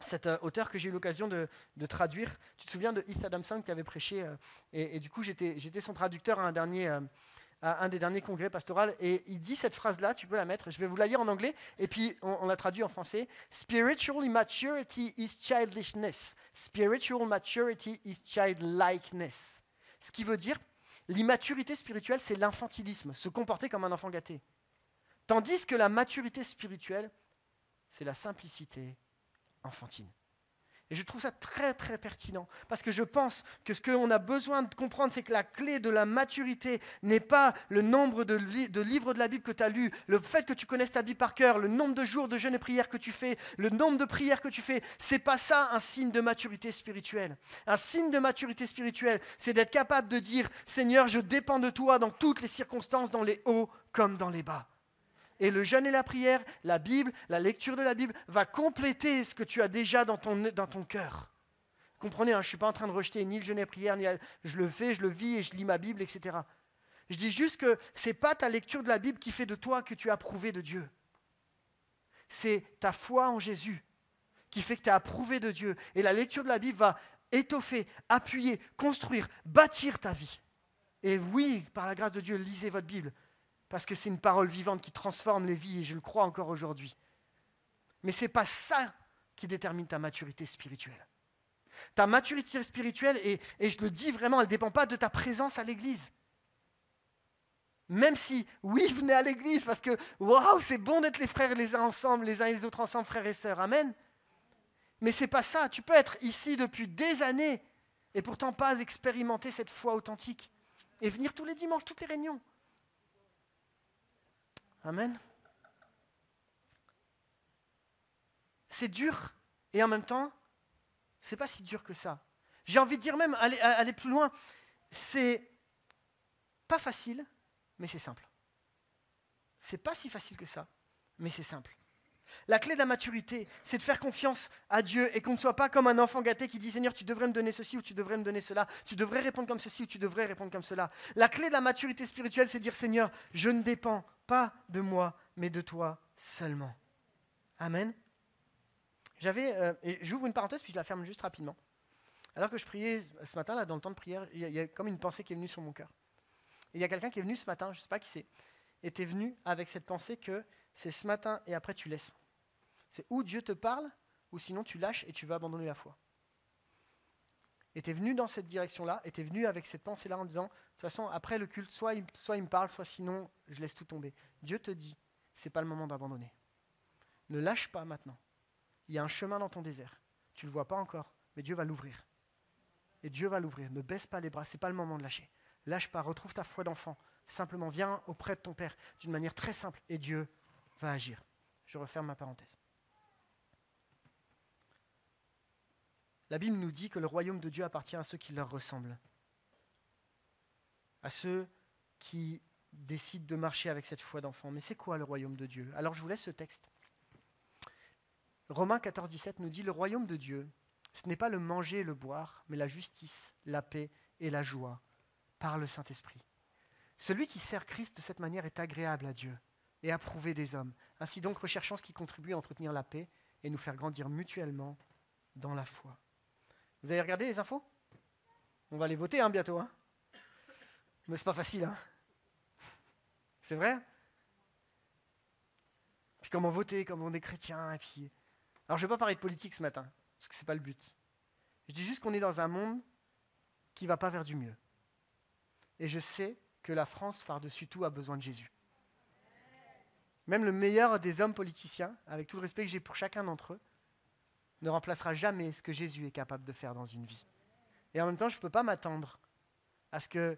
cet auteur que j'ai eu l'occasion de traduire. Tu te souviens de Heath Adamson qui avait prêché et du coup j'étais son traducteur à un des derniers congrès pastoraux et il dit cette phrase-là, tu peux la mettre, je vais vous la lire en anglais et puis on la traduit en français. Spiritual immaturity is childishness. Spiritual maturity is childlikeness. Ce qui veut dire, l'immaturité spirituelle, c'est l'infantilisme, se comporter comme un enfant gâté. Tandis que la maturité spirituelle, c'est la simplicité enfantine. Et je trouve ça très, très pertinent. Parce que je pense que ce qu'on a besoin de comprendre, c'est que la clé de la maturité n'est pas le nombre de livres de la Bible que tu as lus, le fait que tu connaisses ta Bible par cœur, le nombre de jours de jeûne et prières que tu fais, le nombre de prières que tu fais. C'est pas ça un signe de maturité spirituelle. Un signe de maturité spirituelle, c'est d'être capable de dire « Seigneur, je dépends de toi dans toutes les circonstances, dans les hauts comme dans les bas. » Et le jeûne et la prière, la Bible, la lecture de la Bible va compléter ce que tu as déjà dans ton cœur. Comprenez, je ne suis pas en train de rejeter ni le jeûne et la prière, ni je le fais, je le vis et je lis ma Bible, etc. Je dis juste que ce n'est pas ta lecture de la Bible qui fait de toi que tu es approuvé de Dieu. C'est ta foi en Jésus qui fait que tu es approuvé de Dieu. Et la lecture de la Bible va étoffer, appuyer, construire, bâtir ta vie. Et oui, par la grâce de Dieu, lisez votre Bible. Parce que c'est une parole vivante qui transforme les vies, et je le crois encore aujourd'hui. Mais ce n'est pas ça qui détermine ta maturité spirituelle. Ta maturité spirituelle, et je le dis vraiment, elle ne dépend pas de ta présence à l'église. Même si, oui, venez à l'église, parce que, waouh, c'est bon d'être les frères les uns ensemble, les uns et les autres ensemble, frères et sœurs, amen. Mais ce n'est pas ça, tu peux être ici depuis des années, et pourtant pas expérimenter cette foi authentique, et venir tous les dimanches, toutes les réunions. Amen. C'est dur et en même temps, c'est pas si dur que ça. J'ai envie de dire même, aller plus loin, c'est pas facile, mais c'est simple. C'est pas si facile que ça, mais c'est simple. La clé de la maturité, c'est de faire confiance à Dieu et qu'on ne soit pas comme un enfant gâté qui dit « Seigneur, tu devrais me donner ceci ou tu devrais me donner cela, tu devrais répondre comme ceci ou tu devrais répondre comme cela. » La clé de la maturité spirituelle, c'est de dire « Seigneur, je ne dépends pas de moi, mais de toi seulement. » Amen. J'ouvre une parenthèse puis je la ferme juste rapidement. Alors que je priais ce matin, là, dans le temps de prière, il y a comme une pensée qui est venue sur mon cœur. Et il y a quelqu'un qui est venu ce matin, je ne sais pas qui c'est, était venu avec cette pensée que c'est ce matin et après tu laisses. C'est où Dieu te parle, ou sinon tu lâches et tu vas abandonner la foi. Et tu es venu dans cette direction-là, et tu es venu avec cette pensée-là en disant, de toute façon, après le culte, soit il me parle, soit sinon, je laisse tout tomber. Dieu te dit, c'est pas le moment d'abandonner. Ne lâche pas maintenant. Il y a un chemin dans ton désert. Tu ne le vois pas encore, mais Dieu va l'ouvrir. Et Dieu va l'ouvrir. Ne baisse pas les bras, c'est pas le moment de lâcher. Lâche pas, retrouve ta foi d'enfant. Simplement, viens auprès de ton Père d'une manière très simple, et Dieu va agir. Je referme ma parenthèse. La Bible nous dit que le royaume de Dieu appartient à ceux qui leur ressemblent, à ceux qui décident de marcher avec cette foi d'enfant. Mais c'est quoi le royaume de Dieu? Alors je vous laisse ce texte. Romains 14, 17 nous dit « Le royaume de Dieu, ce n'est pas le manger et le boire, mais la justice, la paix et la joie par le Saint-Esprit. Celui qui sert Christ de cette manière est agréable à Dieu et approuvé des hommes. Ainsi donc, recherchons ce qui contribue à entretenir la paix et nous faire grandir mutuellement dans la foi. » Vous avez regardé les infos? On va les voter bientôt. Mais c'est pas facile. C'est vrai? Puis comment voter, comment on est chrétien, et puis... Alors je ne vais pas parler de politique ce matin, parce que ce n'est pas le but. Je dis juste qu'on est dans un monde qui ne va pas vers du mieux. Et je sais que la France, par-dessus tout, a besoin de Jésus. Même le meilleur des hommes politiciens, avec tout le respect que j'ai pour chacun d'entre eux, ne remplacera jamais ce que Jésus est capable de faire dans une vie. Et en même temps, je ne peux pas m'attendre à ce que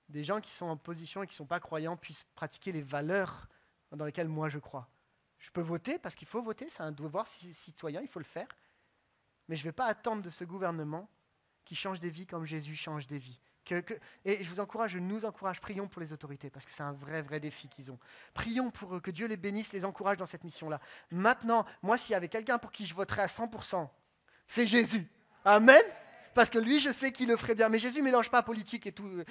des gens qui sont en position et qui ne sont pas croyants puissent pratiquer les valeurs dans lesquelles moi je crois. Je peux voter parce qu'il faut voter, c'est un devoir citoyen, il faut le faire. Mais je ne vais pas attendre de ce gouvernement qui change des vies comme Jésus change des vies. Et je nous encourage, prions pour les autorités, parce que c'est un vrai défi qu'ils ont. Prions pour eux, que Dieu les bénisse, les encourage dans cette mission-là. Maintenant, moi, s'il y avait quelqu'un pour qui je voterais à 100%, c'est Jésus. Amen. Parce que lui, je sais qu'il le ferait bien. Mais Jésus ne mélange pas politique et tout.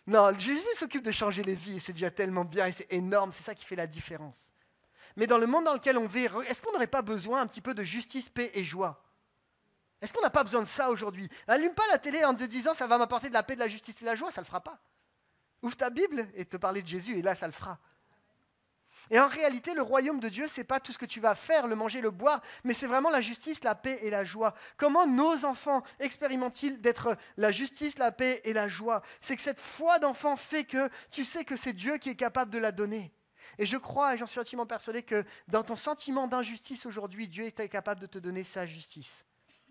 Non, Jésus s'occupe de changer les vies, et c'est déjà tellement bien, et c'est énorme, c'est ça qui fait la différence. Mais dans le monde dans lequel on vit, est-ce qu'on n'aurait pas besoin un petit peu de justice, paix et joie? Est-ce qu'on n'a pas besoin de ça aujourd'hui? Allume pas la télé en te disant ça va m'apporter de la paix, de la justice et de la joie, ça ne le fera pas. Ouvre ta Bible et te parler de Jésus et là ça le fera. Et en réalité, le royaume de Dieu, ce n'est pas tout ce que tu vas faire, le manger, le boire, mais c'est vraiment la justice, la paix et la joie. Comment nos enfants expérimentent-ils d'être la justice, la paix et la joie? C'est que cette foi d'enfant fait que tu sais que c'est Dieu qui est capable de la donner. Et je crois, et j'en suis intimement persuadé, que dans ton sentiment d'injustice aujourd'hui, Dieu est capable de te donner sa justice.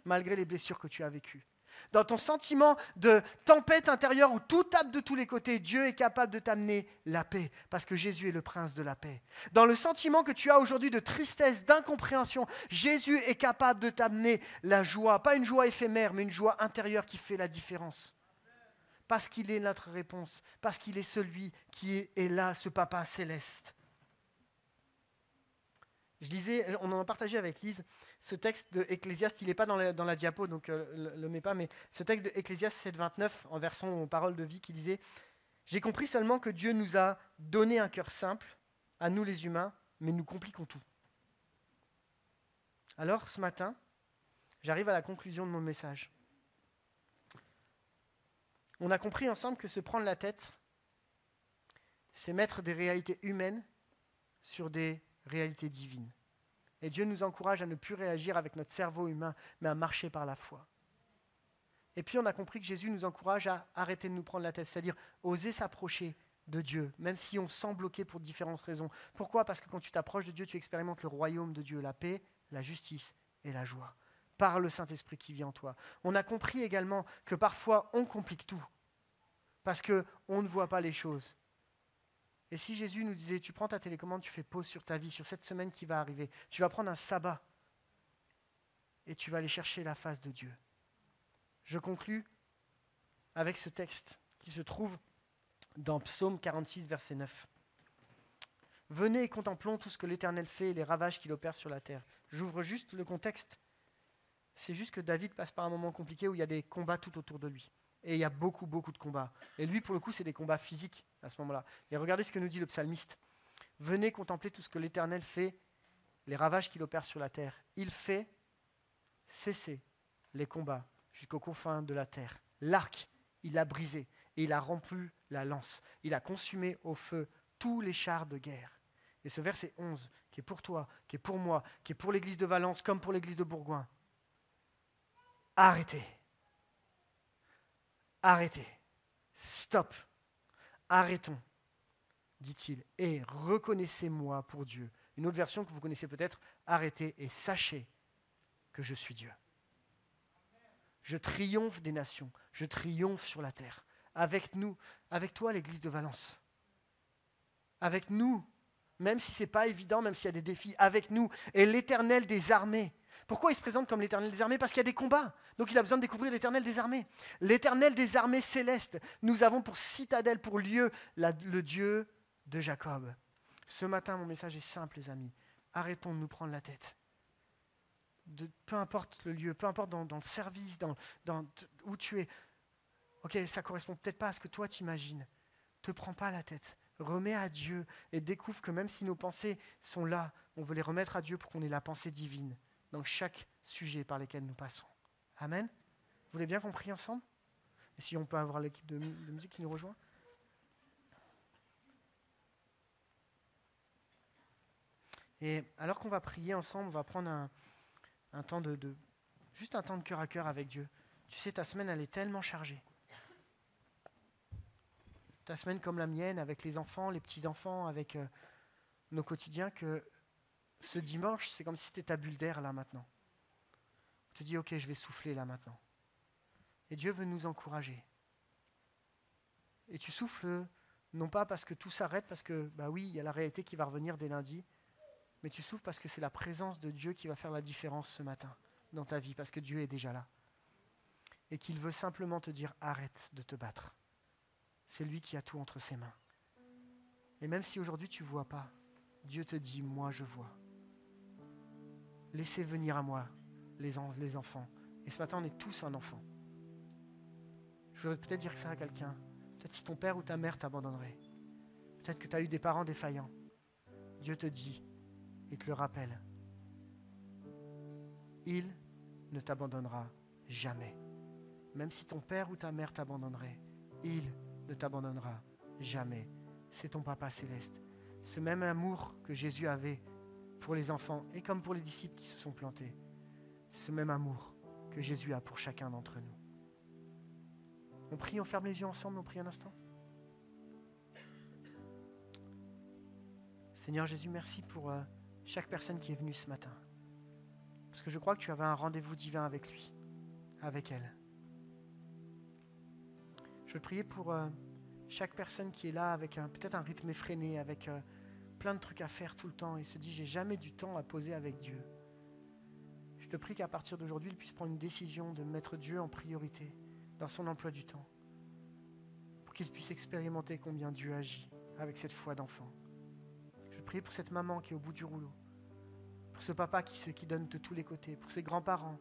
malgré les blessures que tu as vécues. Dans ton sentiment de tempête intérieure où tout tape de tous les côtés, Dieu est capable de t'amener la paix, parce que Jésus est le prince de la paix. Dans le sentiment que tu as aujourd'hui de tristesse, d'incompréhension, Jésus est capable de t'amener la joie, pas une joie éphémère, mais une joie intérieure qui fait la différence. Parce qu'il est notre réponse, parce qu'il est celui qui est là, ce Papa céleste. Je lisais, on en a partagé avec Lise, ce texte de Ecclésiaste, il n'est pas dans la diapo, donc le mets pas, mais ce texte de Ecclésiaste 7,29, en version parole de vie, qui disait « J'ai compris seulement que Dieu nous a donné un cœur simple, à nous les humains, mais nous compliquons tout. » Alors, ce matin, j'arrive à la conclusion de mon message. On a compris ensemble que se prendre la tête, c'est mettre des réalités humaines sur des réalité divine. Et Dieu nous encourage à ne plus réagir avec notre cerveau humain, mais à marcher par la foi. Et puis on a compris que Jésus nous encourage à arrêter de nous prendre la tête, c'est-à-dire oser s'approcher de Dieu, même si on sent bloqué pour différentes raisons. Pourquoi ? Parce que quand tu t'approches de Dieu, tu expérimentes le royaume de Dieu, la paix, la justice et la joie, par le Saint-Esprit qui vit en toi. On a compris également que parfois on complique tout, parce qu'on ne voit pas les choses. Et si Jésus nous disait, tu prends ta télécommande, tu fais pause sur ta vie, sur cette semaine qui va arriver, tu vas prendre un sabbat et tu vas aller chercher la face de Dieu. Je conclus avec ce texte qui se trouve dans Psaume 46, verset 9. « Venez et contemplons tout ce que l'Éternel fait et les ravages qu'il opère sur la terre. » J'ouvre juste le contexte. C'est juste que David passe par un moment compliqué où il y a des combats tout autour de lui. Et il y a beaucoup, beaucoup de combats. Et lui, pour le coup, c'est des combats physiques à ce moment-là. Et regardez ce que nous dit le psalmiste. « Venez contempler tout ce que l'Éternel fait, les ravages qu'il opère sur la terre. Il fait cesser les combats jusqu'aux confins de la terre. L'arc, il l'a brisé et il a rompu la lance. Il a consumé au feu tous les chars de guerre. » Et ce verset 11, qui est pour toi, qui est pour moi, qui est pour l'église de Valence comme pour l'église de Bourgoin. Arrêtez. Arrêtez. Stop. Arrêtons, dit-il, et reconnaissez-moi pour Dieu. Une autre version que vous connaissez peut-être, arrêtez et sachez que je suis Dieu. Je triomphe des nations, je triomphe sur la terre. Avec nous, avec toi l'église de Valence. Avec nous, même si ce n'est pas évident, même s'il y a des défis, avec nous, et l'Éternel des armées. Pourquoi il se présente comme l'Éternel des armées ? Parce qu'il y a des combats. Donc il a besoin de découvrir l'Éternel des armées. L'Éternel des armées célestes. Nous avons pour citadelle, pour lieu, le Dieu de Jacob. Ce matin, mon message est simple, les amis. Arrêtons de nous prendre la tête. Peu importe le lieu, peu importe dans le service, où tu es. Ok, ça ne correspond peut-être pas à ce que toi t'imagines. Te prends pas la tête. Remets à Dieu et découvre que même si nos pensées sont là, on veut les remettre à Dieu pour qu'on ait la pensée divine dans chaque sujet par lesquels nous passons. Amen. Vous l'avez bien compris ensemble ? Et si on peut avoir l'équipe de musique qui nous rejoint ? Et alors qu'on va prier ensemble, on va prendre un temps juste un temps de cœur à cœur avec Dieu. Tu sais, ta semaine, elle est tellement chargée. Ta semaine comme la mienne, avec les enfants, les petits-enfants, avec nos quotidiens, que ce dimanche, c'est comme si c'était ta bulle d'air là maintenant. Tu te dis, ok, je vais souffler là maintenant. Et Dieu veut nous encourager. Et tu souffles, non pas parce que tout s'arrête, parce que, bah oui, il y a la réalité qui va revenir dès lundi, mais tu souffles parce que c'est la présence de Dieu qui va faire la différence ce matin dans ta vie, parce que Dieu est déjà là. Et qu'il veut simplement te dire, arrête de te battre. C'est lui qui a tout entre ses mains. Et même si aujourd'hui tu ne vois pas, Dieu te dit, moi je vois. Laissez venir à moi les enfants. Et ce matin, on est tous un enfant. Je voudrais peut-être dire ça à quelqu'un. Peut-être si ton père ou ta mère t'abandonnerait. Peut-être que tu as eu des parents défaillants. Dieu te dit, et te le rappelle, il ne t'abandonnera jamais. Même si ton père ou ta mère t'abandonnerait, il ne t'abandonnera jamais. C'est ton Papa céleste. Ce même amour que Jésus avait pour les enfants et comme pour les disciples qui se sont plantés, c'est ce même amour que Jésus a pour chacun d'entre nous. On prie, on ferme les yeux ensemble, on prie un instant. Seigneur Jésus, merci pour chaque personne qui est venue ce matin. Parce que je crois que tu avais un rendez-vous divin avec lui, avec elle. Je veux prier pour chaque personne qui est là avec peut-être un rythme effréné, avec plein de trucs à faire tout le temps et se dit j'ai jamais du temps à poser avec Dieu. Je te prie qu'à partir d'aujourd'hui, il puisse prendre une décision de mettre Dieu en priorité dans son emploi du temps, pour qu'il puisse expérimenter combien Dieu agit avec cette foi d'enfant. Je veux prier pour cette maman qui est au bout du rouleau, pour ce papa qui donne de tous les côtés, pour ses grands-parents.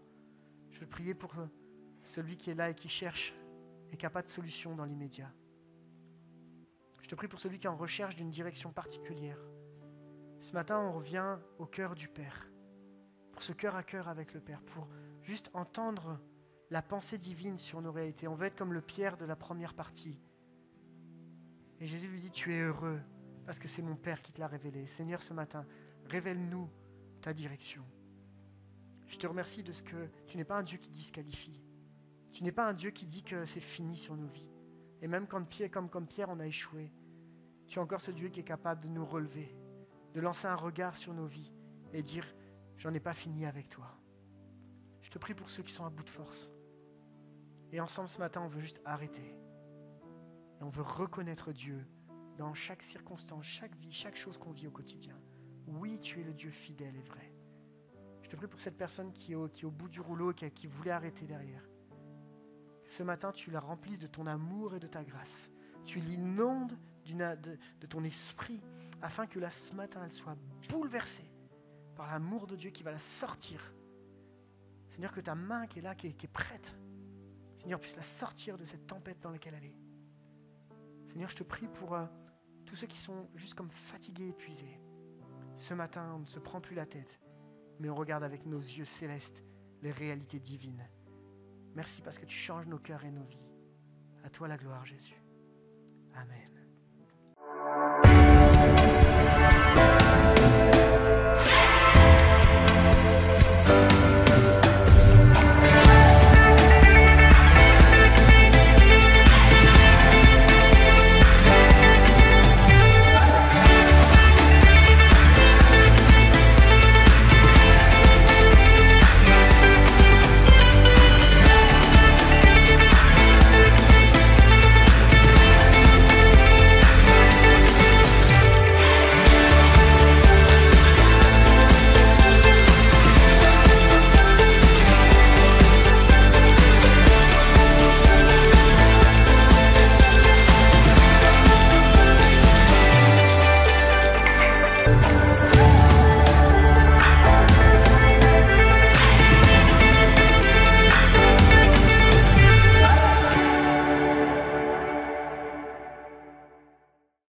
Je veux prier pour celui qui est là et qui cherche et qui n'a pas de solution dans l'immédiat. Je te prie pour celui qui est en recherche d'une direction particulière. Ce matin, on revient au cœur du Père, pour ce cœur à cœur avec le Père, pour juste entendre la pensée divine sur nos réalités. On veut être comme le Pierre de la première partie. Et Jésus lui dit, tu es heureux parce que c'est mon Père qui te l'a révélé. Seigneur, ce matin, révèle-nous ta direction. Je te remercie de ce que tu n'es pas un Dieu qui disqualifie. Tu n'es pas un Dieu qui dit que c'est fini sur nos vies. Et même quand comme Pierre, on a échoué, tu es encore ce Dieu qui est capable de nous relever, de lancer un regard sur nos vies et dire, j'en ai pas fini avec toi. Je te prie pour ceux qui sont à bout de force. Et ensemble ce matin, on veut juste arrêter. Et on veut reconnaître Dieu dans chaque circonstance, chaque vie, chaque chose qu'on vit au quotidien. Oui, tu es le Dieu fidèle et vrai. Je te prie pour cette personne qui est au bout du rouleau, qui voulait arrêter derrière. Ce matin, tu la remplisses de ton amour et de ta grâce. Tu l'inondes de ton esprit afin que là, ce matin, elle soit bouleversée par l'amour de Dieu qui va la sortir. Seigneur, que ta main qui est là, qui est prête, Seigneur, puisse la sortir de cette tempête dans laquelle elle est. Seigneur, je te prie pour tous ceux qui sont juste comme fatigués, épuisés. Ce matin, on ne se prend plus la tête, mais on regarde avec nos yeux célestes les réalités divines. Merci parce que tu changes nos cœurs et nos vies. À toi la gloire, Jésus. Amen.